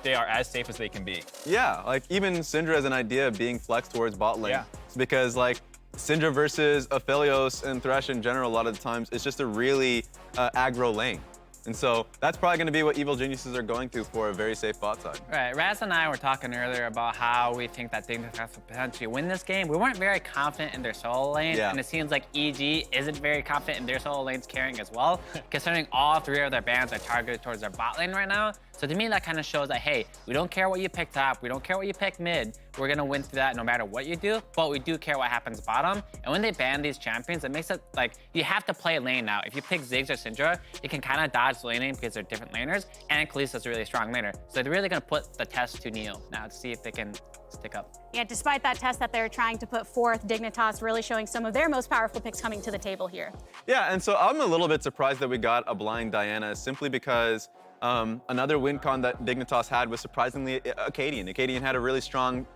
they are as safe as they can be. Yeah, like even Syndra has an idea of being flexed towards bot lane. Yeah. Because like Syndra versus Aphelios and Thresh in general, a lot of the times, it's just a really aggro lane. And so that's probably going to be what Evil Geniuses are going to for a very safe bot side. Right, Raz and I were talking earlier about how we think that Dignitas will potentially win this game. We weren't very confident in their solo lane, and it seems like EG isn't very confident in their solo lanes carrying as well, considering all 3 of their bans are targeted towards their bot lane right now. So to me, that kind of shows that, hey, we don't care what you pick top, we don't care what you pick mid, we're gonna win through that no matter what you do, but we do care what happens bottom. And when they ban these champions, it makes it like, you have to play lane now. If you pick Ziggs or Syndra, you can kind of dodge laning because they're different laners, and Kalisa's a really strong laner. So they're really gonna put the test to Neo now to see if they can stick up. Yeah, despite that test that they're trying to put forth, Dignitas really showing some of their most powerful picks coming to the table here. Yeah, and so I'm a little bit surprised that we got a blind Diana simply because another win con that Dignitas had was surprisingly Akaadian. Akaadian had a really strong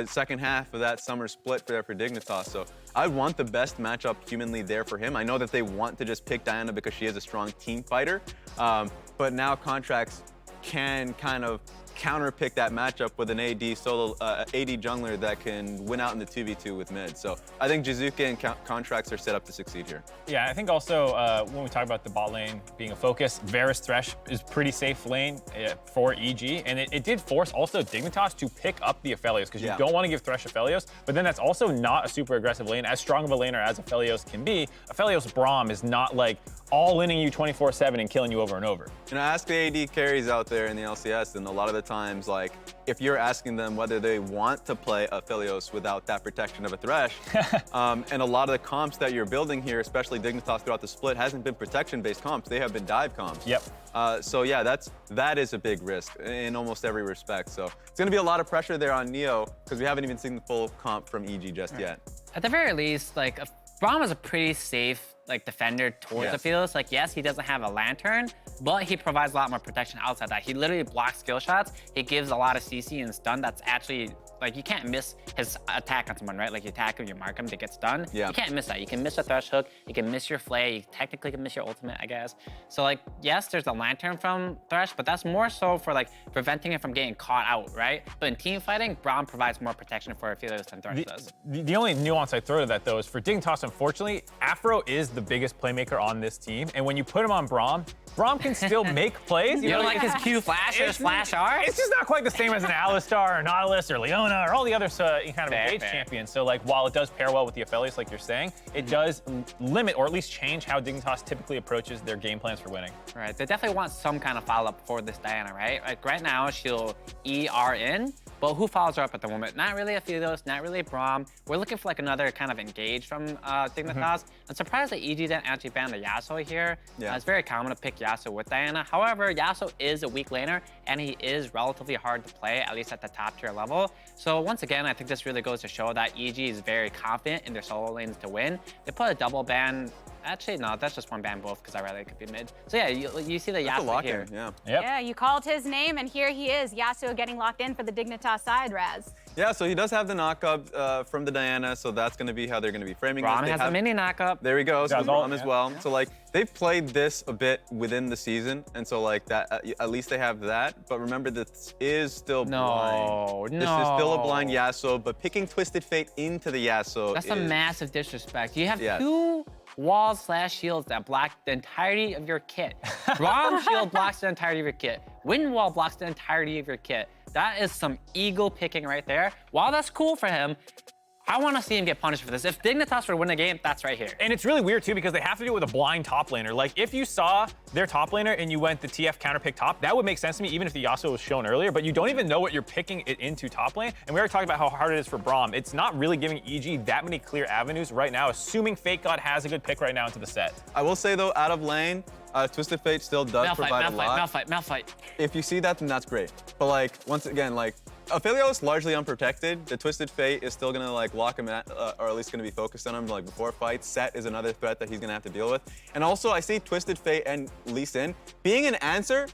second half of that summer split there for Dignitas. So I want the best matchup humanly there for him. I know that they want to just pick Diana because she is a strong team fighter, but now Contracts can kind of counter-pick that matchup with an AD jungler that can win out in the 2v2 with mid. So I think Jiizuke and Contracts are set up to succeed here. Yeah, I think also when we talk about the bot lane being a focus, Varus Thresh is pretty safe lane for EG, and it did force also Dignitas to pick up the Aphelios, because you don't want to give Thresh Aphelios, but then that's also not a super aggressive lane. As strong of a laner as Aphelios can be, Aphelios Braum is not like all-inning you 24/7 and killing you over and over. You know, ask the AD carries out there in the LCS, and a lot of the times, like, if you're asking them whether they want to play Aphelios without that protection of a Thresh, and a lot of the comps that you're building here, especially Dignitas throughout the split, hasn't been protection-based comps. They have been dive comps. Yep. So yeah, that is a big risk in almost every respect. So it's going to be a lot of pressure there on Neo, because we haven't even seen the full comp from EG just yet. At the very least, like, Braum is a pretty safe defender towards Aphelios. Like, yes, he doesn't have a lantern, but he provides a lot more protection outside that. He literally blocks skill shots. He gives a lot of CC and stun that's actually, like, you can't miss his attack on someone, right? Like, you attack him, you mark him to get stunned. You can't miss that. You can miss a Thresh hook, you can miss your Flay, you technically can miss your ultimate, I guess. So, like, yes, there's a lantern from Thresh, but that's more so for, like, preventing it from getting caught out, right? But in team fighting, Braum provides more protection for Aphelios than Thresh does. The only nuance I throw to that, though, is for Dignitas, unfortunately, Aphro is the biggest playmaker on this team, and when you put him on Braum can still make plays. You don't like his Q flash or his flash R? It's just not quite the same as an Alistar or Nautilus or Leona or all the other kind of engaged champions. So, like, while it does pair well with the Aphelios, like you're saying, it does limit or at least change how Dignitas typically approaches their game plans for winning. Right, they definitely want some kind of follow-up for this Diana, right? Like, right now, she'll ER in, but who follows her up at the moment? Not really Aphelios, not really Braum. We're looking for, like, another kind of engage from Dignitas. I'm surprised that EG didn't actually ban the Yasuo here. It's very common to pick Yasuo with Diana. However, Yasuo is a weak laner, and he is relatively hard to play, at least at the top tier level. So once again, I think this really goes to show that EG is very confident in their solo lanes to win. They put a double ban. Actually, no, that's just one ban both, because I rather it could be mid. So yeah, you see the Yasuo here. Yeah, you called his name, and here he is, Yasuo getting locked in for the Dignitas side, Raz. Yeah, so he does have the knockup from the Diana, so that's going to be how they're going to be framing it. Braum has a mini knockup. There we go, so Braum as well. So, like, they've played this a bit within the season, and so, like, that at least they have that. But remember, this is still blind. This is still a blind Yasuo, but picking Twisted Fate into the Yasuo That's a massive disrespect. You have two walls/shields that block the entirety of your kit. Braum shield blocks the entirety of your kit. Wind wall blocks the entirety of your kit. That is some ego picking right there. While that's cool for him, I want to see him get punished for this. If Dignitas were to win the game, that's right here. And it's really weird, too, because they have to do it with a blind top laner. Like, if you saw their top laner and you went the TF counterpick top, that would make sense to me, even if the Yasuo was shown earlier, but you don't even know what you're picking it into top lane. And we already talked about how hard it is for Braum. It's not really giving EG that many clear avenues right now, assuming FakeGod has a good pick right now into the set. I will say, though, out of lane, Twisted Fate still does provide a lot. Malfight. If you see that, then that's great. But, like, once again, like, Aphelios largely unprotected. The Twisted Fate is still gonna, like, lock him at, or at least gonna be focused on him, like, before fights. Sett is another threat that he's gonna have to deal with. And also, I see Twisted Fate and Lee Sin being an answer,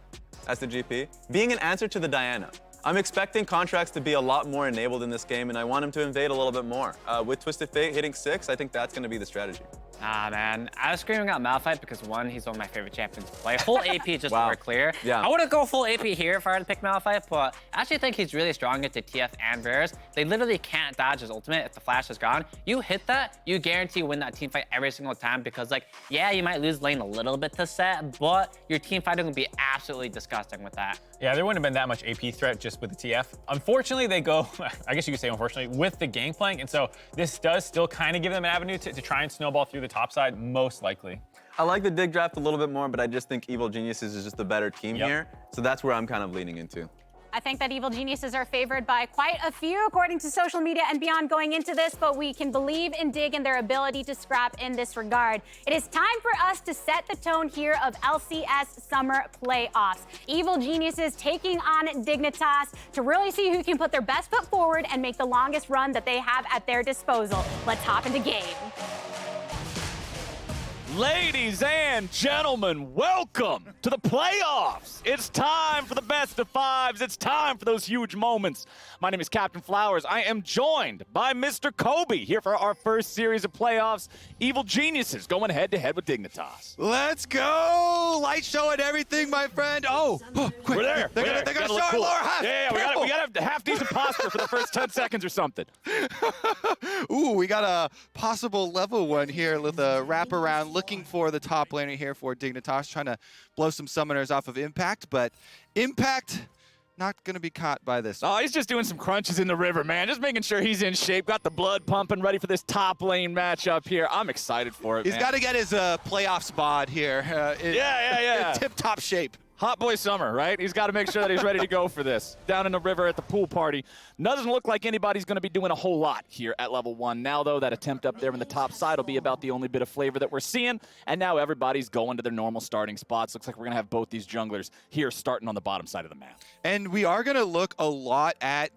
as the GP, being an answer to the Diana. I'm expecting Contracts to be a lot more enabled in this game, and I want him to invade a little bit more. With Twisted Fate hitting 6, I think that's gonna be the strategy. Ah, man. I was screaming out Malphite because, one, he's one of my favorite champions to play. Full AP just Wow. more clear. Yeah. I wouldn't go full AP here if I were to pick Malphite, but I actually think he's really strong into TF and Varus. They literally can't dodge his ultimate if the flash is gone. You hit that, you guarantee you win that team fight every single time because, like, yeah, you might lose lane a little bit to Sett, but your team fighting would be absolutely disgusting with that. Yeah, there wouldn't have been that much AP threat just with the TF. Unfortunately, they go, I guess you could say unfortunately, with the Gangplank, and so this does still kind of give them an avenue to try and snowball through the top side, most likely. I like the dig draft a little bit more, but I just think Evil Geniuses is just a better team here. So that's where I'm kind of leaning into. I think that Evil Geniuses are favored by quite a few, according to social media and beyond going into this, but we can believe in Dig and their ability to scrap in this regard. It is time for us to set the tone here of LCS Summer Playoffs. Evil Geniuses taking on Dignitas to really see who can put their best foot forward and make the longest run that they have at their disposal. Let's hop into game. Ladies and gentlemen, welcome to the playoffs. It's time for the best of fives. It's time for those huge moments. My name is Captain Flowers. I am joined by Mr. Kobe here for our first series of playoffs. Evil Geniuses going head-to-head with Dignitas. Let's go! Light show and everything, my friend. Oh, quick. We're there. They're gonna show our lower half. Yeah, we gotta have half-decent posture for the first 10 seconds or something. Ooh, we got a possible level one here with a wraparound looking for the top laner here for Dignitas, trying to blow some summoners off of Impact, but Impact not going to be caught by this. Oh, he's just doing some crunches in the river, man. Just making sure he's in shape. Got the blood pumping, ready for this top lane matchup here. I'm excited for it, He's got to get his playoff spot here. Yeah. Tip-top shape. Hot boy summer, right? He's got to make sure that he's ready to go for this. Down in the river at the pool party. Doesn't look like anybody's going to be doing a whole lot here at level 1. Now, though, that attempt up there in the top side will be about the only bit of flavor that we're seeing. And now everybody's going to their normal starting spots. Looks like we're going to have both these junglers here starting on the bottom side of the map. And we are going to look a lot at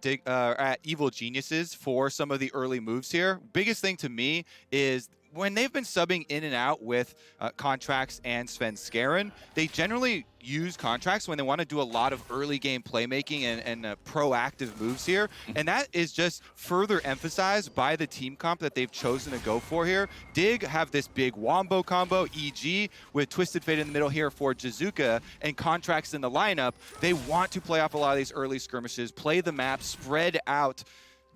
Evil Geniuses for some of the early moves here. Biggest thing to me is when they've been subbing in and out with Contracts and Svenskeren, they generally use Contracts when they want to do a lot of early game playmaking and proactive moves here. And that is just further emphasized by the team comp that they've chosen to go for here. Dig have this big Wombo combo, EG, with Twisted Fate in the middle here for Jiizuke, and Contracts in the lineup. They want to play off a lot of these early skirmishes, play the map, spread out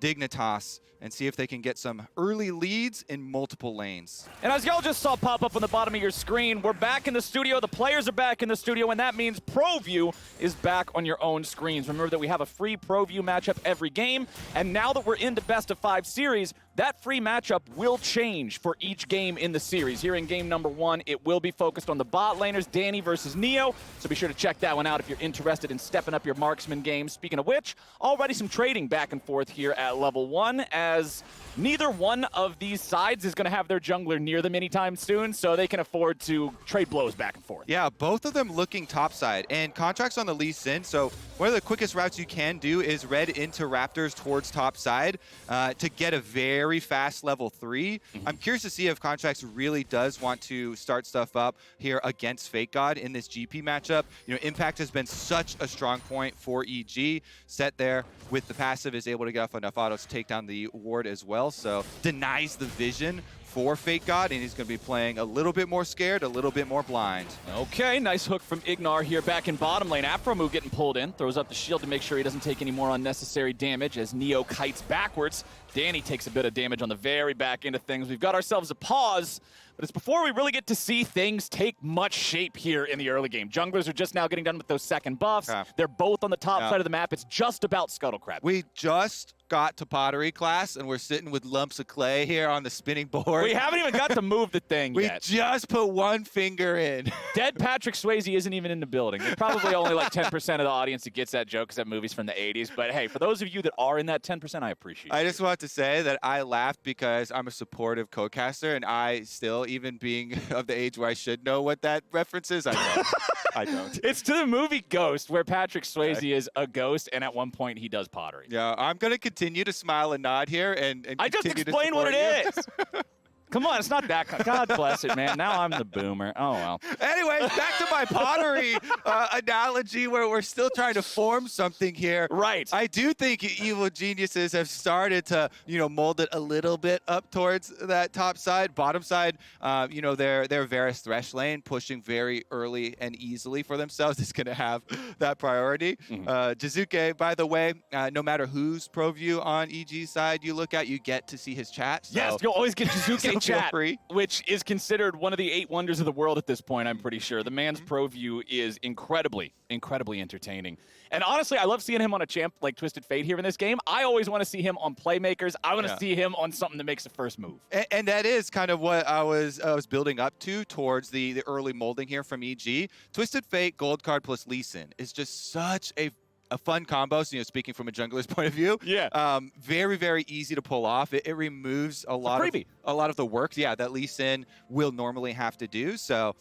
Dignitas, and see if they can get some early leads in multiple lanes. And as y'all just saw pop up on the bottom of your screen, we're back in the studio. The players are back in the studio, and that means Pro View is back on your own screens. Remember that we have a free Pro View matchup every game, and now that we're into best of 5 series, that free matchup will change for each game in the series. Here in game number 1, it will be focused on the bot laners, Danny versus Neo, so be sure to check that one out if you're interested in stepping up your marksman game. Speaking of which, already some trading back and forth here at level 1, as neither one of these sides is going to have their jungler near them anytime soon, so they can afford to trade blows back and forth. Yeah, both of them looking topside, and Contracts on the Lee Sin, so one of the quickest routes you can do is red into Raptors towards topside to get a very fast level 3. I'm curious to see if Contracts really does want to start stuff up here against FakeGod in this GP matchup. You know, Impact has been such a strong point for EG. Sett there with the passive is able to get off enough autos to take down the ward as well, so denies the vision for FakeGod, and he's going to be playing a little bit more scared, a little bit more blind. Okay, nice hook from Ignar here back in bottom lane. Aphromoo getting pulled in, throws up the shield to make sure he doesn't take any more unnecessary damage as Neo kites backwards. Danny takes a bit of damage on the very back end of things. We've got ourselves a pause, but it's before we really get to see things take much shape here in the early game. Junglers are just now getting done with those second buffs. Yeah. They're both on the top side of the map. It's just about Scuttlecrab. We just got to pottery class, and we're sitting with lumps of clay here on the spinning board. We haven't even got to move the thing yet. We just put one finger in. Dead Patrick Swayze isn't even in the building. There's probably only like 10% of the audience that gets that joke because that movie's from the 80s. But hey, for those of you that are in that 10%, I appreciate it. I just want to say that I laughed because I'm a supportive co-caster, and I still, even being of the age where I should know what that reference is, I don't. I don't. It's to the movie Ghost, where Patrick Swayze is a ghost, and at one point he does pottery. Yeah, I'm going to continue to smile and nod here and I just continue to explained what support it you. is. Come on, it's not that. God bless it, man. Now I'm the boomer. Oh, well. Anyways, back to my pottery analogy where we're still trying to form something here. Right. I do think Evil Geniuses have started to, mold it a little bit up towards that top side. Bottom side, their Varus Thresh lane pushing very early and easily for themselves is going to have that priority. Jiizuke, by the way, no matter whose pro view on EG's side you look at, you get to see his chat. So. Yes, you'll always get Jiizuke chat, free. which is considered one of the 8 wonders of the world at this point, I'm pretty sure. The man's pro view is incredibly entertaining. And honestly, I love seeing him on a champ like Twisted Fate here in this game. I always want to see him on playmakers. I want to see him on something that makes the first move. And that is kind of what I was building up to towards the early molding here from EG. Twisted Fate, Gold Card plus Lee Sin is just such a fun combo, so, speaking from a jungler's point of view. Yeah. Very, very easy to pull off. It removes a lot of the work, that Lee Sin will normally have to do. So,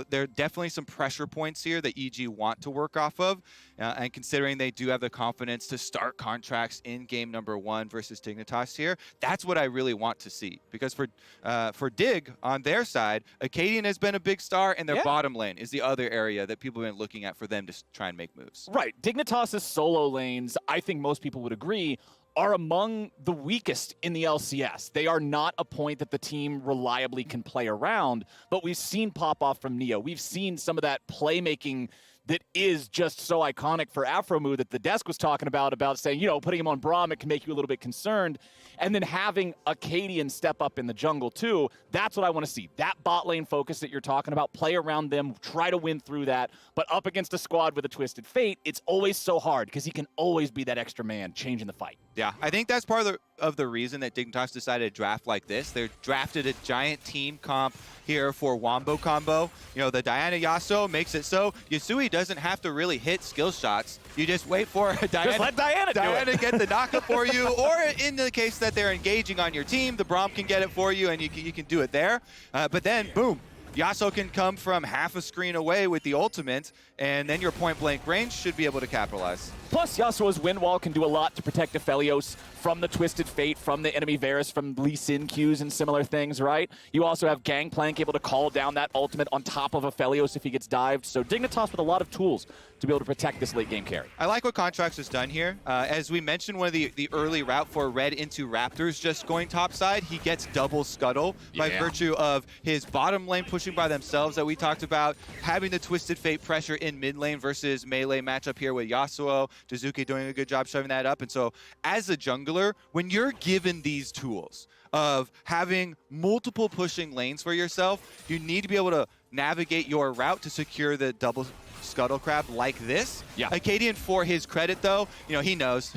there are definitely some pressure points here that EG want to work off of. And considering they do have the confidence to start contracts in game number 1 versus Dignitas here, that's what I really want to see. Because for Dig, on their side, Akaadian has been a big star, and their bottom lane is the other area that people have been looking at for them to try and make moves. Right. Dignitas' solo lanes, I think most people would agree, are among the weakest in the LCS. They are not a point that the team reliably can play around, but we've seen pop off from Neo. We've seen some of that playmaking that is just so iconic for Aphromoo that the desk was talking about saying, putting him on Braum, it can make you a little bit concerned. And then having Akaadian step up in the jungle too, that's what I want to see. That bot lane focus that you're talking about, play around them, try to win through that. But up against a squad with a Twisted Fate, it's always so hard because he can always be that extra man changing the fight. Yeah, I think that's part of the reason that Dignitas decided to draft like this. They drafted a giant team comp here for Wombo combo. The Diana Yasuo makes it so Yusui doesn't have to really hit skill shots. You just wait for Diana. Just let Diana do it. Get the knockup for you, or in the case that they're engaging on your team, the Braum can get it for you, and you can do it there. But then, boom. Yasuo can come from half a screen away with the ultimate, and then your point-blank range should be able to capitalize. Plus, Yasuo's wind wall can do a lot to protect Aphelios from the Twisted Fate, from the enemy Varus, from Lee Sin Qs and similar things, right? You also have Gangplank able to call down that ultimate on top of Aphelios if he gets dived. So Dignitas with a lot of tools to be able to protect this late-game carry. I like what Contracts has done here. As we mentioned, one of the early route for Red into Raptors just going topside, he gets double scuttle by virtue of his bottom lane pushing by themselves that we talked about, having the Twisted Fate pressure in mid lane versus melee matchup here with Yasuo, Jiizuke doing a good job shoving that up. And so as a jungler, when you're given these tools of having multiple pushing lanes for yourself, you need to be able to navigate your route to secure the double scuttle crab like this. Yeah. Akaadian, for his credit though, he knows.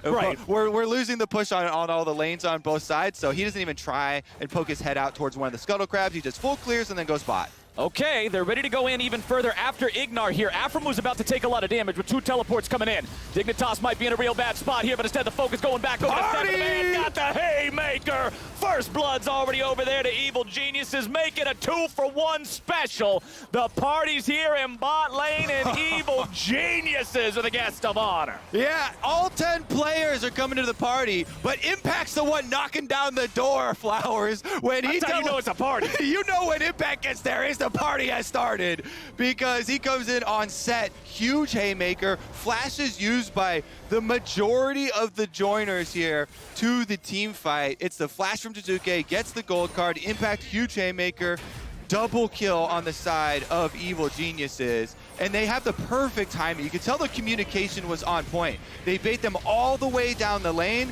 Right. We're losing the push on all the lanes on both sides, so he doesn't even try and poke his head out towards one of the scuttle crabs. He just full clears and then goes bot. Okay, they're ready to go in even further after Ignar here. Aphromoo about to take a lot of damage with 2 teleports coming in. Dignitas might be in a real bad spot here, but instead the focus going back over to Sett. The man got the haymaker. First blood's already over there to Evil Geniuses. Make it a 2-for-1 special. The party's here in bot lane, and Evil Geniuses are the guest of honor. Yeah, all 10 players are coming to the party, but Impact's the one knocking down the door, Flowers. When That's how you know it's a party. You know when Impact gets there, is the party has started, because he comes in on Sett, huge haymaker, flashes used by the majority of the joiners here to the team fight. It's the flash from Jiizuke, gets the gold card, Impact, huge haymaker, double kill on the side of Evil Geniuses. And they have the perfect timing. You can tell the communication was on point. They bait them all the way down the lane,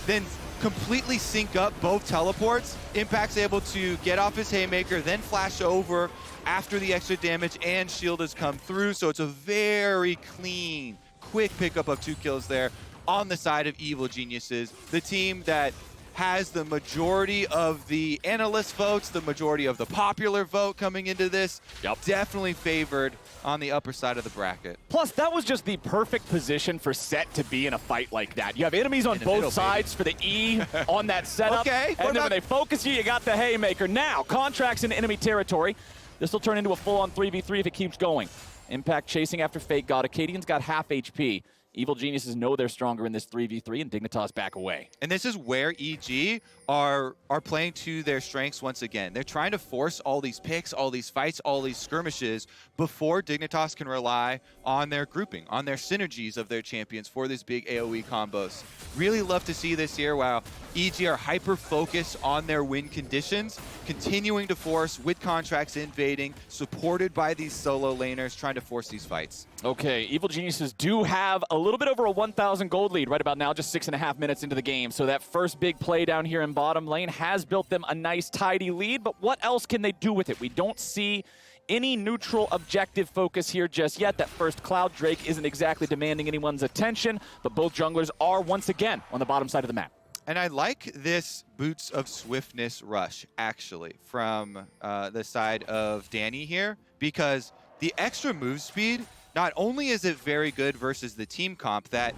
then completely sync up both teleports. Impact's able to get off his haymaker, then flash over after the extra damage, and shield has come through. So it's a very clean, quick pickup of 2 kills there on the side of Evil Geniuses. The team that has the majority of the analyst votes, the majority of the popular vote coming into this. Definitely favored on the upper side of the bracket. Plus, that was just the perfect position for Sett to be in a fight like that. You have enemies on both sides for the E on that setup. Okay, and then when they focus you, you got the haymaker. Now, Contracts in enemy territory. This will turn into a full-on 3v3 if it keeps going. Impact chasing after FakeGod. Akaadian's got half HP. Evil Geniuses know they're stronger in this 3v3, and Dignitas back away. And this is where EG are playing to their strengths once again. They're trying to force all these picks, all these fights, all these skirmishes before Dignitas can rely on their grouping, on their synergies of their champions for these big AoE combos. Really love to see this here while EG are hyper-focused on their win conditions, continuing to force with contracts invading, supported by these solo laners, trying to force these fights. Okay, Evil Geniuses do have a little bit over a 1,000 gold lead right about now, just 6.5 minutes into the game. So that first big play down here in bottom lane has built them a nice, tidy lead, but what else can they do with it? We don't see any neutral objective focus here just yet. That first Cloud Drake isn't exactly demanding anyone's attention, but both junglers are once again on the bottom side of the map. And I like this Boots of Swiftness rush, actually, from the side of Danny here, because the extra move speed, not only is it very good versus the team comp, that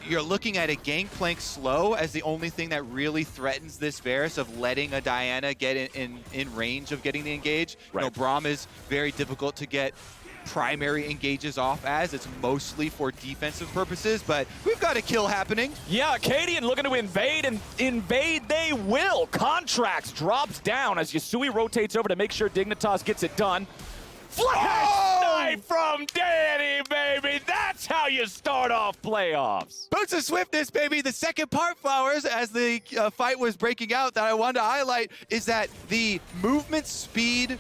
you're looking at a Gangplank slow as the only thing that really threatens this Varus of letting a Diana get in range of getting the engage. Right. You know, Braum is very difficult to get primary engages off as. It's mostly for defensive purposes, but we've got a kill happening. Yeah, Akaadian looking to invade, and invade they will. Contracts drops down as Yusui rotates over to make sure Dignitas gets it done. Flash snipe from Danny, baby. That's how you start off playoffs. Boots of Swiftness, baby. The second part, Flowers, as the fight was breaking out, that I wanted to highlight is that the movement speed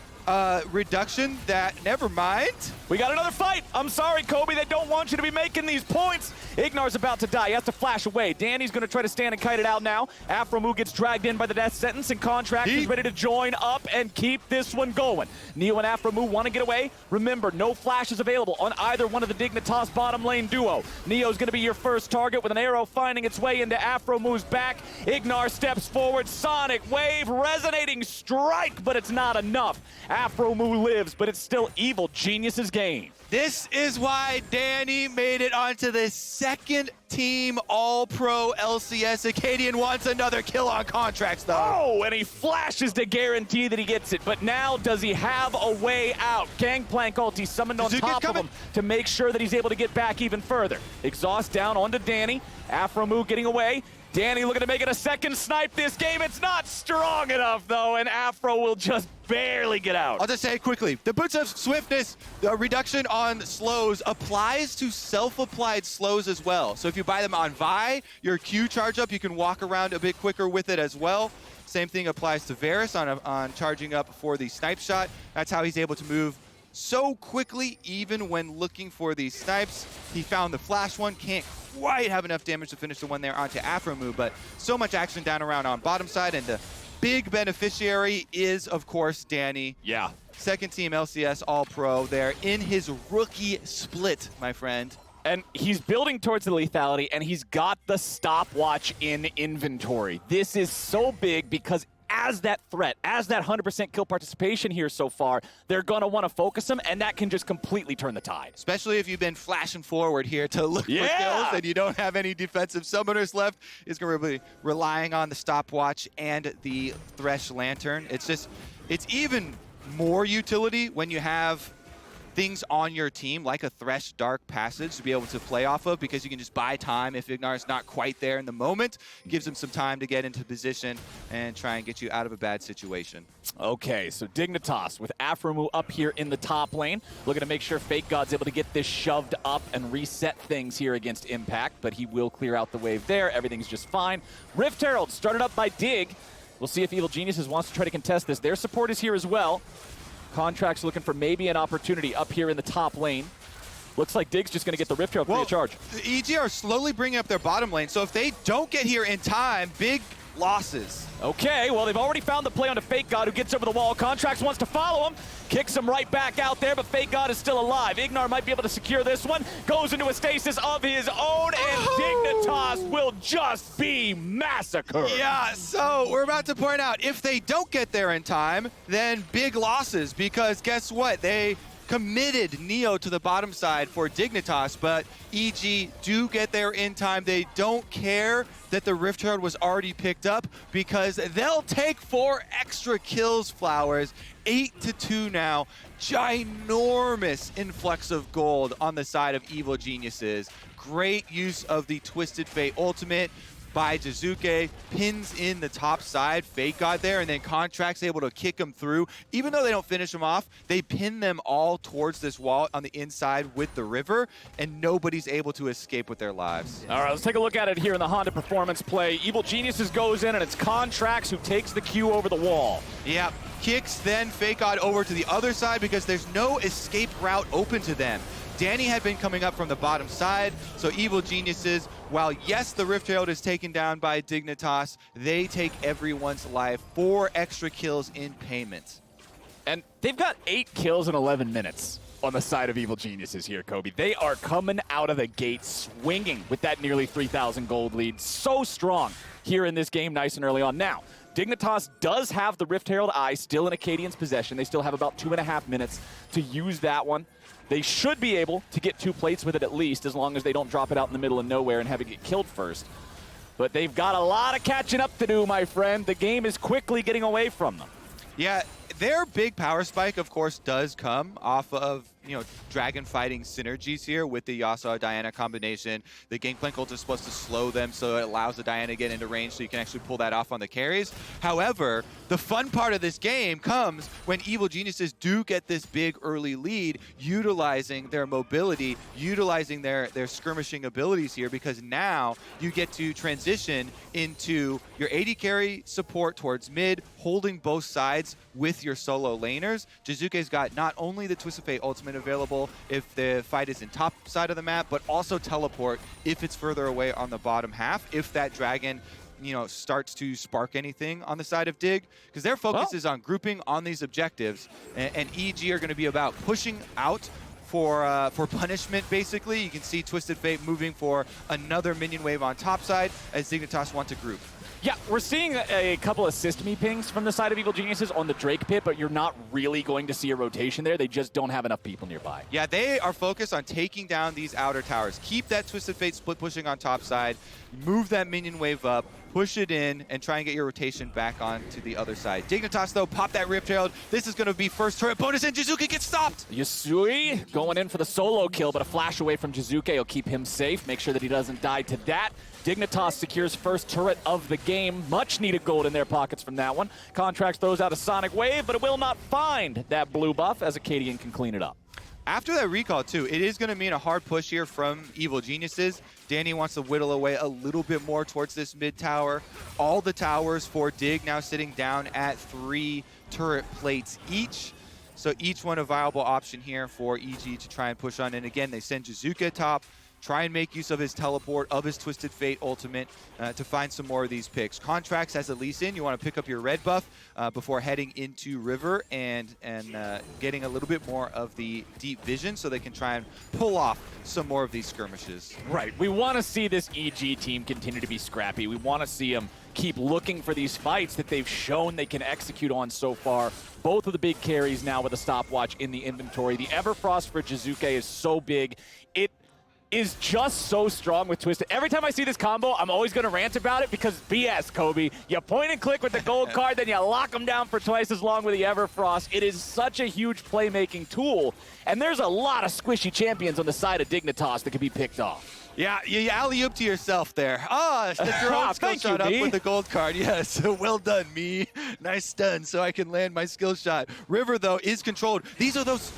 reduction that, never mind. We got another fight. I'm sorry, Kobe. They don't want you to be making these points. Ignar's about to die. He has to flash away. Danny's going to try to stand and kite it out now. Aphromoo gets dragged in by the death sentence, and Contract is ready to join up and keep this one going. Neo and Aphromoo want to get away. Remember, no flashes available on either one of the Dignitas bottom lane duo. Neo's going to be your first target with an arrow finding its way into Aphromoo's back. Ignar steps forward. Sonic Wave, resonating strike, but it's not enough. Aphromoo lives, but it's still Evil Genius's game. This is why Danny made it onto the second team All-Pro LCS. Akaadian wants another kill on Contracts, though. Oh, and he flashes to guarantee that he gets it. But now, does he have a way out? Gangplank ulti summoned on top of him to make sure that he's able to get back even further. Exhaust down onto Danny. Aphromoo getting away. Danny looking to make it a second snipe this game. It's not strong enough, though, and Aphro will just barely get out. I'll just say it quickly. The Boots of Swiftness, the reduction on slows applies to self-applied slows as well. So if you buy them on Vi, your Q charge up, you can walk around a bit quicker with it as well. Same thing applies to Varus on charging up for the snipe shot. That's how he's able to move so quickly, even when looking for these snipes. He found the flash one, can't quite have enough damage to finish the one there onto Aphromoo, but so much action down around on bottom side, and the big beneficiary is, of course, Danny. Yeah. Second team LCS All-Pro there in his rookie split, my friend. And he's building towards the lethality, and he's got the stopwatch in inventory. This is so big because as that threat, as that 100% kill participation here so far, they're going to want to focus him, and that can just completely turn the tide. Especially if you've been flashing forward here to look for kills and you don't have any defensive summoners left. He's going to be relying on the stopwatch and the Thresh Lantern. It's even more utility when you have things on your team like a Thresh Dark Passage to be able to play off of, because you can just buy time if Ignar's not quite there in the moment. Gives him some time to get into position and try and get you out of a bad situation. Okay, so Dignitas with Aphromoo up here in the top lane, looking to make sure FakeGod's able to get this shoved up and reset things here against Impact, but he will clear out the wave there. Everything's just fine. Rift Herald started up by Dig. We'll see if Evil Geniuses wants to try to contest this. Their support is here as well. Contract's looking for maybe an opportunity up here in the top lane. Looks like Dig's just going to get the Rift Herald free of charge. EG are slowly bringing up their bottom lane, so if they don't get here in time, big losses. Okay, well, they've already found the play onto FakeGod, who gets over the wall. Contracts wants to follow him. Kicks him right back out there, but FakeGod is still alive. Ignar might be able to secure this one. Goes into a stasis of his own, and Dignitas will just be massacred. Yeah, so we're about to point out, if they don't get there in time, then big losses, because guess what? They committed Neo to the bottom side for Dignitas, but EG do get there in time. They don't care that the Rift Herald was already picked up because they'll take 4 extra kills, Flowers. 8-2 now. Ginormous influx of gold on the side of Evil Geniuses. Great use of the Twisted Fate ultimate by Jiizuke, pins in the top side, FakeGod there, and then Contract's able to kick him through. Even though they don't finish him off, they pin them all towards this wall on the inside with the river, and nobody's able to escape with their lives. All right, let's take a look at it here in the Honda Performance play. Evil Geniuses goes in, and it's Contracts who takes the Q over the wall. Yep, kicks then FakeGod over to the other side because there's no escape route open to them. Danny had been coming up from the bottom side, so Evil Geniuses, while yes, the Rift Herald is taken down by Dignitas, they take everyone's life. 4 extra kills in payment. And they've got 8 kills in 11 minutes on the side of Evil Geniuses here, Kobe. They are coming out of the gate swinging with that nearly 3,000 gold lead. So strong here in this game, nice and early on. Now, Dignitas does have the Rift Herald Eye still in Akaadian's possession. They still have about 2.5 minutes to use that one. They should be able to get 2 plates with it at least, as long as they don't drop it out in the middle of nowhere and have it get killed first. But they've got a lot of catching up to do, my friend. The game is quickly getting away from them. Yeah, their big power spike, of course, does come off of, dragon fighting synergies here with the Yasuo-Diana combination. The Gangplank ult is supposed to slow them, so it allows the Diana to get into range so you can actually pull that off on the carries. However, the fun part of this game comes when Evil Geniuses do get this big early lead, utilizing their mobility, utilizing their skirmishing abilities here, because now you get to transition into your AD carry support towards mid, holding both sides with your solo laners. Jiizuke's got not only the Twisted Fate ultimate available if the fight is in top side of the map, but also teleport if it's further away on the bottom half, if that dragon starts to spark anything on the side of Dig, because their focus is on grouping on these objectives, and EG are going to be about pushing out for punishment, basically. You can see Twisted Fate moving for another minion wave on top side as Dignitas want to group. Yeah, we're seeing a couple of assist me pings from the side of Evil Geniuses on the Drake pit, but you're not really going to see a rotation there. They just don't have enough people nearby. Yeah, they are focused on taking down these outer towers. Keep that Twisted Fate split pushing on top side, move that minion wave up, push it in, and try and get your rotation back onto the other side. Dignitas, though, pop that Rift Herald. This is going to be first turret bonus, and Jiizuke gets stopped! Yusui going in for the solo kill, but a flash away from Jiizuke will keep him safe, make sure that he doesn't die to that. Dignitas secures first turret of the game. Much needed gold in their pockets from that one. Contracts throws out a Sonic Wave, but it will not find that blue buff as Akaadian can clean it up. After that recall, too, it is going to mean a hard push here from Evil Geniuses. Danny wants to whittle away a little bit more towards this mid tower. All the towers for Dig now sitting down at 3 turret plates each. So each one a viable option here for EG to try and push on. And again, they send Jiizuke top. Try and make use of his teleport, of his Twisted Fate ultimate to find some more of these picks. Contracts as a lease in, you want to pick up your red buff before heading into River and getting a little bit more of the deep vision so they can try and pull off some more of these skirmishes. Right. We want to see this EG team continue to be scrappy. We want to see them keep looking for these fights that they've shown they can execute on so far. Both of the big carries now with a stopwatch in the inventory. The Everfrost for Jiizuke is so big. It is just so strong with Twisted. Every time I see this combo, I'm always going to rant about it because BS, Kobe. You point and click with the gold card, then you lock them down for twice as long with the Everfrost. It is such a huge playmaking tool, and there's a lot of squishy champions on the side of Dignitas that can be picked off. Yeah, you alley-oop to yourself there. Set your own skill shot up with the gold card. Yes, well done, me. Nice stun so I can land my skill shot. River, though, is controlled. These are those...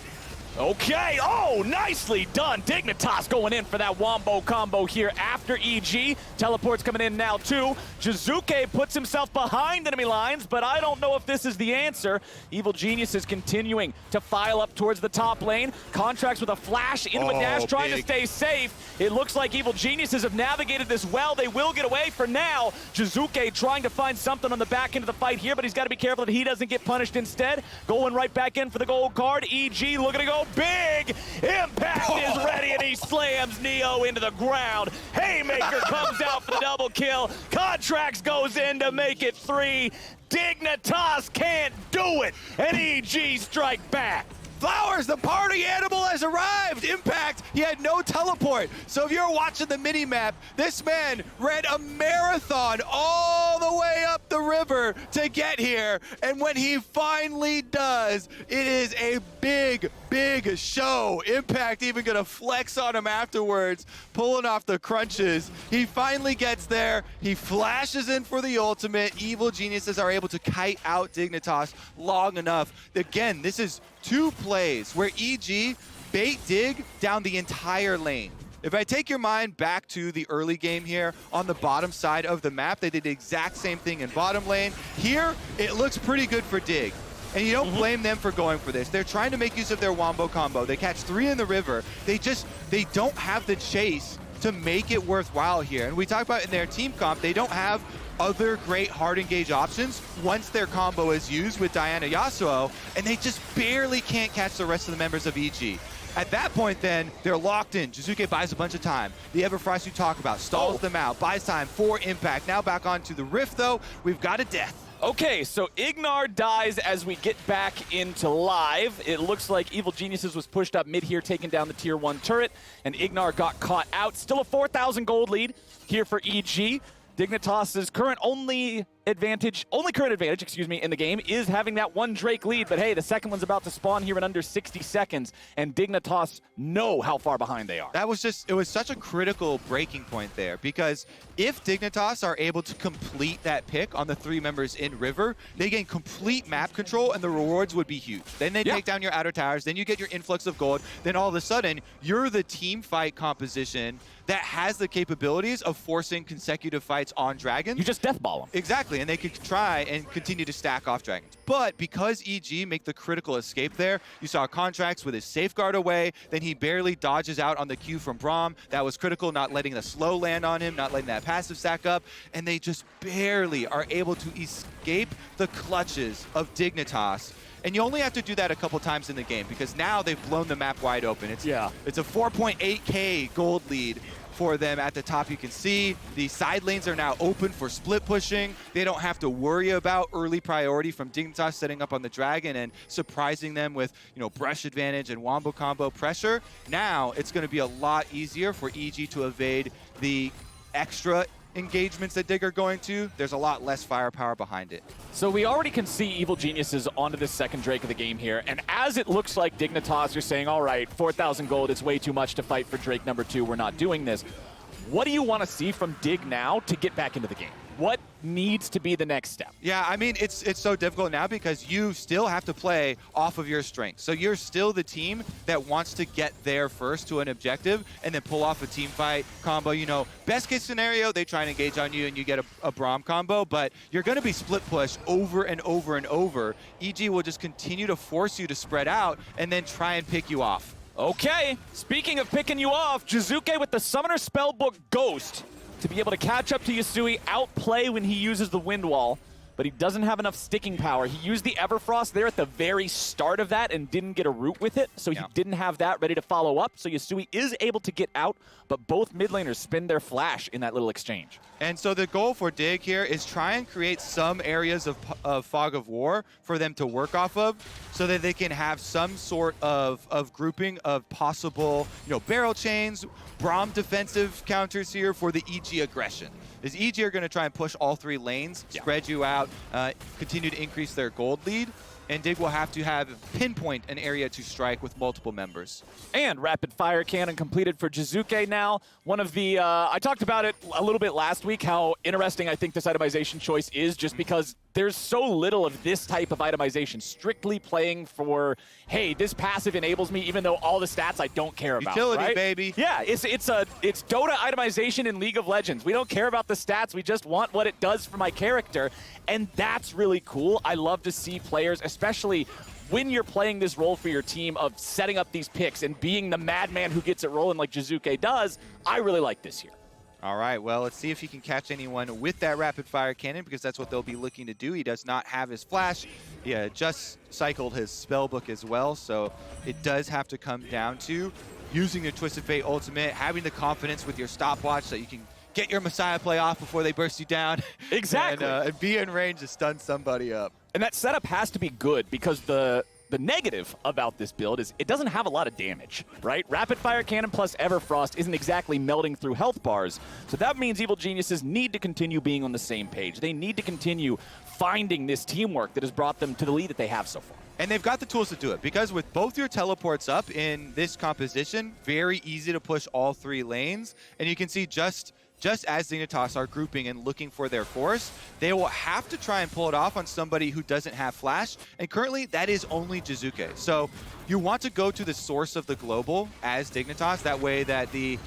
Okay, oh, nicely done. Dignitas going in for that wombo combo here after EG. Teleport's coming in now too. Jiizuke puts himself behind enemy lines, but I don't know if this is the answer. Evil Genius is continuing to file up towards the top lane. Contracts with a flash into a dash, trying to stay safe. It looks like Evil Geniuses have navigated this well. They will get away for now. Jiizuke trying to find something on the back end of the fight here, but he's got to be careful that he doesn't get punished instead. Going right back in for the gold card. EG looking to go big. Impact is ready, and he slams Neo into the ground. Haymaker comes out for the double kill. Contracts goes in to make it 3. Dignitas can't do it, and EG strike back. Flowers, the party animal has arrived. Impact, he had no teleport. So if you're watching the mini-map, this man ran a marathon all the way up the river to get here. And when he finally does, it is a big, big show. Impact even gonna flex on him afterwards, pulling off the crunches. He finally gets there. He flashes in for the ultimate. Evil Geniuses are able to kite out Dignitas long enough. Again, this is 2 plays where EG bait Dig down the entire lane. If I take your mind back to the early game here on the bottom side of the map, they did the exact same thing in bottom lane. Here, it looks pretty good for Dig. And you don't blame them for going for this. They're trying to make use of their wombo combo. They catch 3 in the river. They don't have the chase to make it worthwhile here. And we talked about in their team comp, they don't have other great hard engage options once their combo is used with Diana Yasuo, and they just barely can't catch the rest of the members of EG. At that point then, they're locked in. Jiizuke buys a bunch of time. The Everfrost you talk about stalls them out, buys time for Impact. Now back onto the Rift though, we've got a death. Okay, so Ignar dies as we get back into live. It looks like Evil Geniuses was pushed up mid here, taking down the tier 1 turret, and Ignar got caught out. Still a 4,000 gold lead here for EG. Dignitas' current only current advantage, excuse me, in the game is having that 1 Drake lead, but hey, the second one's about to spawn here in under 60 seconds, and Dignitas know how far behind they are. That was it was such a critical breaking point there, because if Dignitas are able to complete that pick on the 3 members in River, they gain complete map control and the rewards would be huge. Then they take down your outer towers, then you get your influx of gold, then all of a sudden, you're the team fight composition that has the capabilities of forcing consecutive fights on dragons. You just deathball them. Exactly, and they could try and continue to stack off dragons. But because EG make the critical escape there, you saw Contracts with his safeguard away, then he barely dodges out on the Q from Braum. That was critical, not letting the slow land on him, not letting that passive stack up, and they just barely are able to escape the clutches of Dignitas. And you only have to do that a couple times in the game, because now they've blown the map wide open. It's a 4.8k gold lead for them at the top. You can see the side lanes are now open for split pushing. They don't have to worry about early priority from Dignitas setting up on the dragon and surprising them with, brush advantage and wombo combo pressure. Now it's going to be a lot easier for EG to evade the extra engagements that Dig are going to. There's a lot less firepower behind it. So we already can see Evil Geniuses onto the second Drake of the game here, and as it looks like Dignitas are saying, all right, 4,000 gold, it's way too much to fight for Drake number 2, we're not doing this. What do you want to see from Dig now to get back into the game? What needs to be the next step? Yeah, I mean, it's so difficult now because you still have to play off of your strengths. So you're still the team that wants to get there first to an objective and then pull off a team fight combo. Best case scenario, they try and engage on you and you get a Braum combo, but you're going to be split pushed over and over and over. EG will just continue to force you to spread out and then try and pick you off. Okay, speaking of picking you off, Jiizuke with the Summoner Spellbook Ghost to be able to catch up to Yusui, outplay when he uses the Wind Wall, but he doesn't have enough sticking power. He used the Everfrost there at the very start of that and didn't get a root with it, so he didn't have that ready to follow up, so Yusui is able to get out, but both mid laners spin their flash in that little exchange. And so the goal for Dig here is try and create some areas of Fog of War for them to work off of so that they can have some sort of grouping of possible, barrel chains, Braum defensive counters here for the EG aggression. Is EG are going to try and push all 3 lanes, spread you out, continue to increase their gold lead, and Dig will have to pinpoint an area to strike with multiple members. And rapid fire cannon completed for Jiizuke now. One of the, I talked about it a little bit last week, how interesting I think this itemization choice is, just because there's so little of this type of itemization, strictly playing for, hey, this passive enables me even though all the stats I don't care about. Utility, right? baby. Yeah, it's Dota itemization in League of Legends. We don't care about the stats, we just want what it does for my character, and that's really cool. I love to see players, especially when you're playing this role for your team of setting up these picks and being the madman who gets it rolling like Jiizuke does. I really like this here. All right, well, let's see if he can catch anyone with that rapid fire cannon, because that's what they'll be looking to do. He does not have his flash. He just cycled his spellbook as well, so it does have to come down to using your Twisted Fate ultimate, having the confidence with your stopwatch so you can get your Messiah play off before they burst you down. Exactly. And be in range to stun somebody up. And that setup has to be good, because the The negative about this build is it doesn't have a lot of damage, right? Rapid Fire Cannon plus Everfrost isn't exactly melting through health bars, so that means Evil Geniuses need to continue being on the same page. They need to continue finding this teamwork that has brought them to the lead that they have so far. And they've got the tools to do it, because with both your teleports up in this composition, very easy to push all 3 lanes. And you can see just as Dignitas are grouping and looking for their force, they will have to try and pull it off on somebody who doesn't have flash. And currently, that is only Jiizuke. So you want to go to the source of the global as Dignitas. That way that the...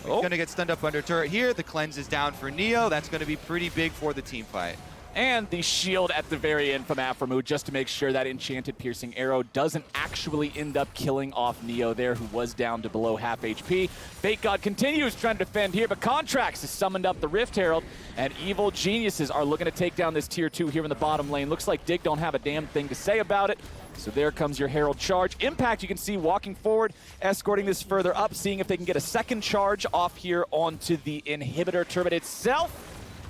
Going to get stunned up under turret here. The cleanse is down for Neo. That's going to be pretty big for the team fight. And the shield at the very end from Aphromoo just to make sure that enchanted piercing arrow doesn't actually end up killing off Neo there, who was down to below half HP. FakeGod continues trying to defend here, but Contracts has summoned up the Rift Herald, and Evil Geniuses are looking to take down this tier 2 here in the bottom lane. Looks like Dig don't have a damn thing to say about it. So there comes your Herald charge. Impact, you can see walking forward, escorting this further up, seeing if they can get a second charge off here onto the inhibitor turret itself.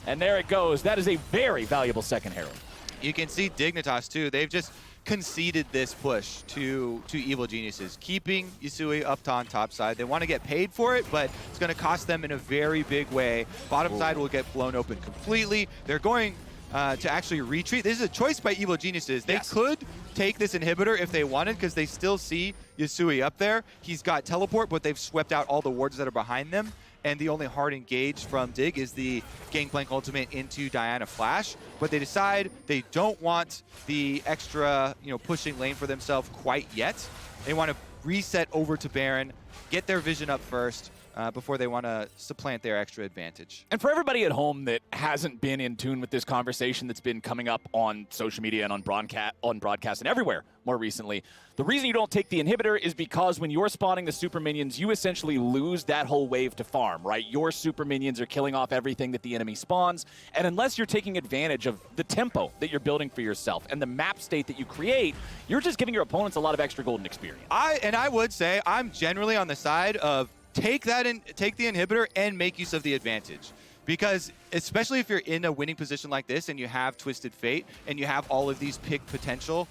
And there it goes. That is a very valuable second Herald. You can see Dignitas, too. They've just conceded this push to Evil Geniuses, keeping Yusui up on top side. They want to get paid for it, but it's going to cost them in a very big way. Bottom side will get blown open completely. They're going to actually retreat. This is a choice by Evil Geniuses. They could take this inhibitor if they wanted, because they still see Yusui up there. He's got teleport, but they've swept out all the wards that are behind them. And the only hard engage from Dig is the Gangplank ultimate into Diana Flash. But they decide they don't want the extra, pushing lane for themselves quite yet. They want to reset over to Baron, get their vision up first, before they want to supplant their extra advantage. And for everybody at home that hasn't been in tune with this conversation that's been coming up on social media and on broadcast and everywhere more recently, the reason you don't take the inhibitor is because when you're spawning the super minions, you essentially lose that whole wave to farm, right? Your super minions are killing off everything that the enemy spawns, and unless you're taking advantage of the tempo that you're building for yourself and the map state that you create, you're just giving your opponents a lot of extra golden experience. I would say I'm generally on the side of take the inhibitor and make use of the advantage. Because especially if you're in a winning position like this and you have Twisted Fate and you have all of these pick potential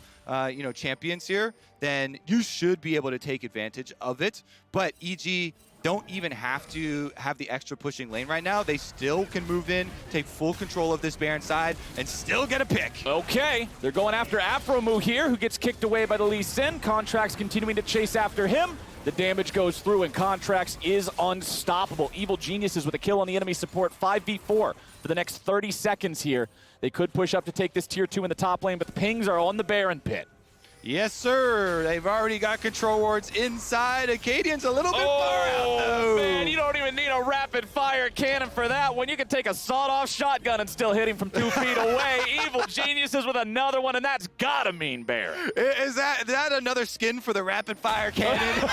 champions here, then you should be able to take advantage of it. But EG don't even have to have the extra pushing lane right now. They still can move in, take full control of this Baron side, and still get a pick. Okay, they're going after Aphromoo here, who gets kicked away by the Lee Sin. Contracts continuing to chase after him. The damage goes through, and Contracts is unstoppable. Evil Geniuses with a kill on the enemy support, 5v4 for the next 30 seconds here. They could push up to take this tier 2 in the top lane, but the pings are on the Baron pit. Yes, sir. They've already got control wards inside. Akaadian's a little bit far out, though. Man, you don't even need a rapid fire cannon for that one. You can take a sawed-off shotgun and still hit him from 2 feet away. Evil Geniuses with another one, and that's gotta mean Baron. Is that another skin for the rapid fire cannon?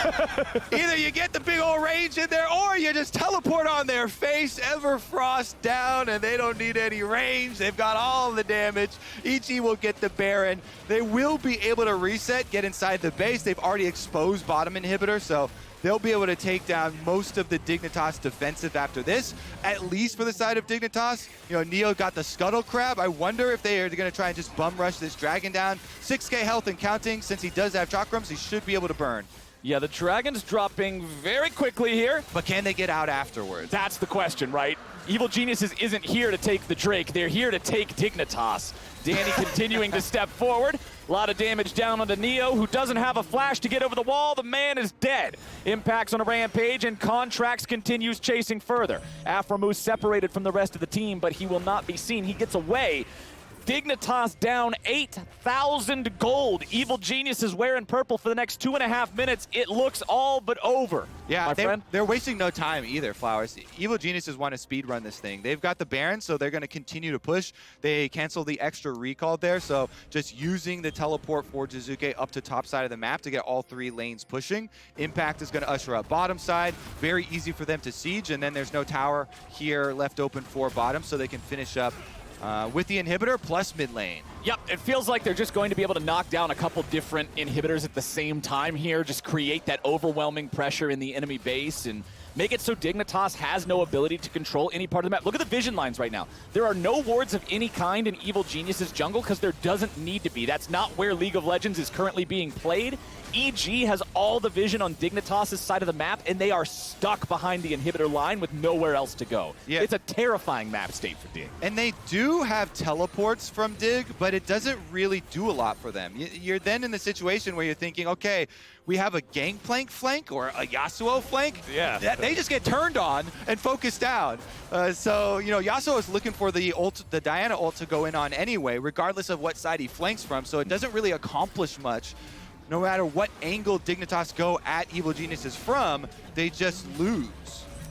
Either you get the big old range in there, or you just teleport on their face, Everfrost down, and they don't need any range. They've got all the damage. EG will get the Baron. They will be able to reset, get inside the base. They've already exposed bottom inhibitor, so they'll be able to take down most of the Dignitas defensive after this, at least for the side of Dignitas. Neo got the Scuttle Crab. I wonder if they are going to try and just bum rush this dragon down. 6k health and counting. Since he does have chakrams, he should be able to burn. Yeah, the dragon's dropping very quickly here. But can they get out afterwards? That's the question, right? Evil Geniuses isn't here to take the Drake. They're here to take Dignitas. Danny continuing to step forward. A lot of damage down onto Neo, who doesn't have a flash to get over the wall. The man is dead. Impacts on a rampage, and Contracts continues chasing further. Aphromoo separated from the rest of the team, but he will not be seen. He gets away. Dignitas down 8,000 gold. Evil Geniuses wearing purple for the next 2.5 minutes. It looks all but over. Yeah, my friend. They're wasting no time either, Flowers. Evil Geniuses want to speed run this thing. They've got the Baron, so they're going to continue to push. They cancel the extra recall there, so just using the teleport for Jiizuke up to top side of the map to get all 3 lanes pushing. Impact is going to usher up bottom side. Very easy for them to siege, and then there's no tower here left open for bottom, so they can finish up with the inhibitor plus mid lane. Yep, it feels like they're just going to be able to knock down a couple different inhibitors at the same time here, just create that overwhelming pressure in the enemy base, and make it so Dignitas has no ability to control any part of the map. Look at the vision lines right now. There are no wards of any kind in Evil Genius's jungle because there doesn't need to be. That's not where League of Legends is currently being played. EG has all the vision on Dignitas' side of the map, and they are stuck behind the inhibitor line with nowhere else to go. Yeah. It's a terrifying map state for Dig. And they do have teleports from Dig, but it doesn't really do a lot for them. You're then in the situation where you're thinking, okay, we have a Gangplank flank or a Yasuo flank. Yeah. They just get turned on and focused down. So, you know, Yasuo is looking for the Diana ult to go in on anyway, regardless of what side he flanks from, so it doesn't really accomplish much. No matter what angle Dignitas go at Evil Geniuses from, they just lose.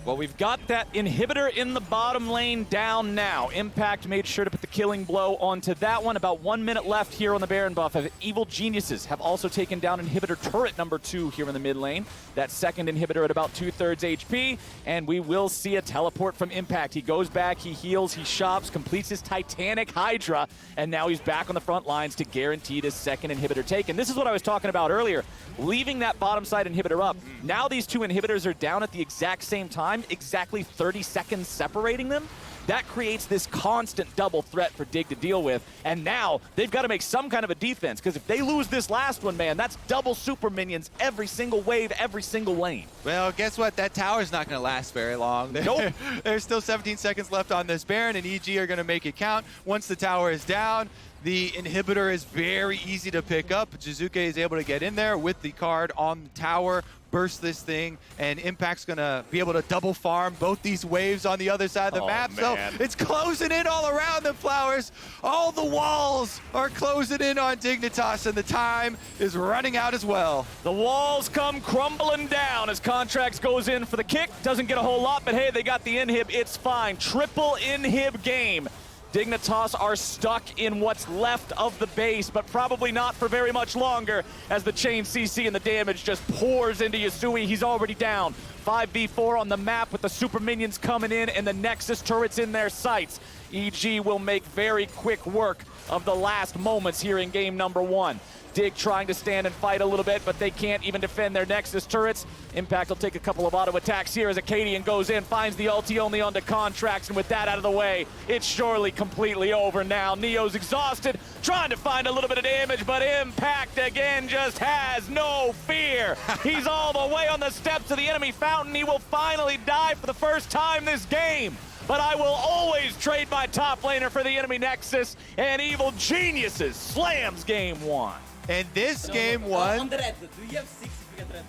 Well, we've got that inhibitor in the bottom lane down now. Impact made sure to put the killing blow onto that one. About 1 minute left here on the Baron buff. Evil Geniuses have also taken down inhibitor turret number 2 here in the mid lane. That second inhibitor at about 2/3 HP, and we will see a teleport from Impact. He goes back, he heals, he shops, completes his Titanic Hydra, and now he's back on the front lines to guarantee this second inhibitor take. And this is what I was talking about earlier, leaving that bottom side inhibitor up. Now these two inhibitors are down at the exact same time, exactly 30 seconds separating them. That creates this constant double threat for Dig to deal with, and now they've got to make some kind of a defense, because if they lose this last one, man, that's double super minions every single wave, every single lane. Well, guess what? That tower's not going to last very long. Nope. There's still 17 seconds left on this Baron, and EG are going to make it count. Once the tower is down, the inhibitor is very easy to pick up. Jiizuke is able to get in there with the card on the tower, burst this thing, and Impact's gonna be able to double farm both these waves on the other side of the map. Man. So it's closing in all around them, Flowers. All the walls are closing in on Dignitas, and the time is running out as well. The walls come crumbling down as Contracts goes in for the kick. Doesn't get a whole lot, but hey, they got the inhib. It's fine. Triple inhib game. Dignitas are stuck in what's left of the base, but probably not for very much longer as the chain CC and the damage just pours into Yusui. He's already down. 5v4 on the map with the super minions coming in and the Nexus turrets in their sights. EG will make very quick work of the last moments here in game number 1. Dig trying to stand and fight a little bit, but they can't even defend their Nexus turrets. Impact will take a couple of auto attacks here as Akaadian goes in, finds the ulti only onto Contracts, and with that out of the way, it's surely completely over now. Neo's exhausted, trying to find a little bit of damage, but Impact again just has no fear. He's all the way on the steps of the enemy fountain. He will finally die for the first time this game. But I will always trade my top laner for the enemy Nexus, and Evil Geniuses slams game 1. And this game 1... On the red, do you have 6 if you get red?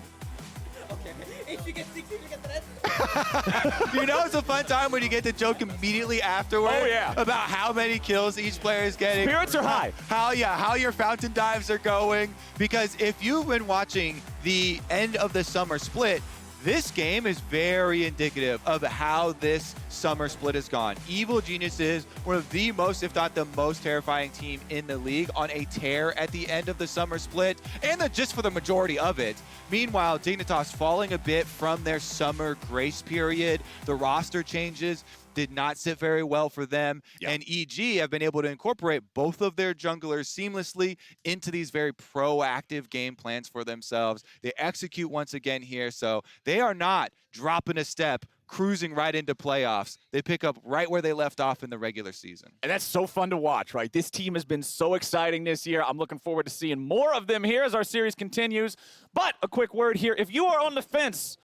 Okay, if you get 6 if you get red. You know it's a fun time when you get to joke immediately afterward about how many kills each player is getting. Spirits are high. How your fountain dives are going. Because if you've been watching the end of the summer split, this game is very indicative of how this summer split has gone. Evil Geniuses, one of the most, if not the most terrifying team in the league, on a tear at the end of the summer split, and just for the majority of it. Meanwhile, Dignitas falling a bit from their summer grace period. The roster changes did not sit very well for them. Yep. And EG have been able to incorporate both of their junglers seamlessly into these very proactive game plans for themselves. They execute once again here, so they are not dropping a step, cruising right into playoffs. They pick up right where they left off in the regular season. And that's so fun to watch, right? This team has been so exciting this year. I'm looking forward to seeing more of them here as our series continues. But a quick word here, if you are on the fence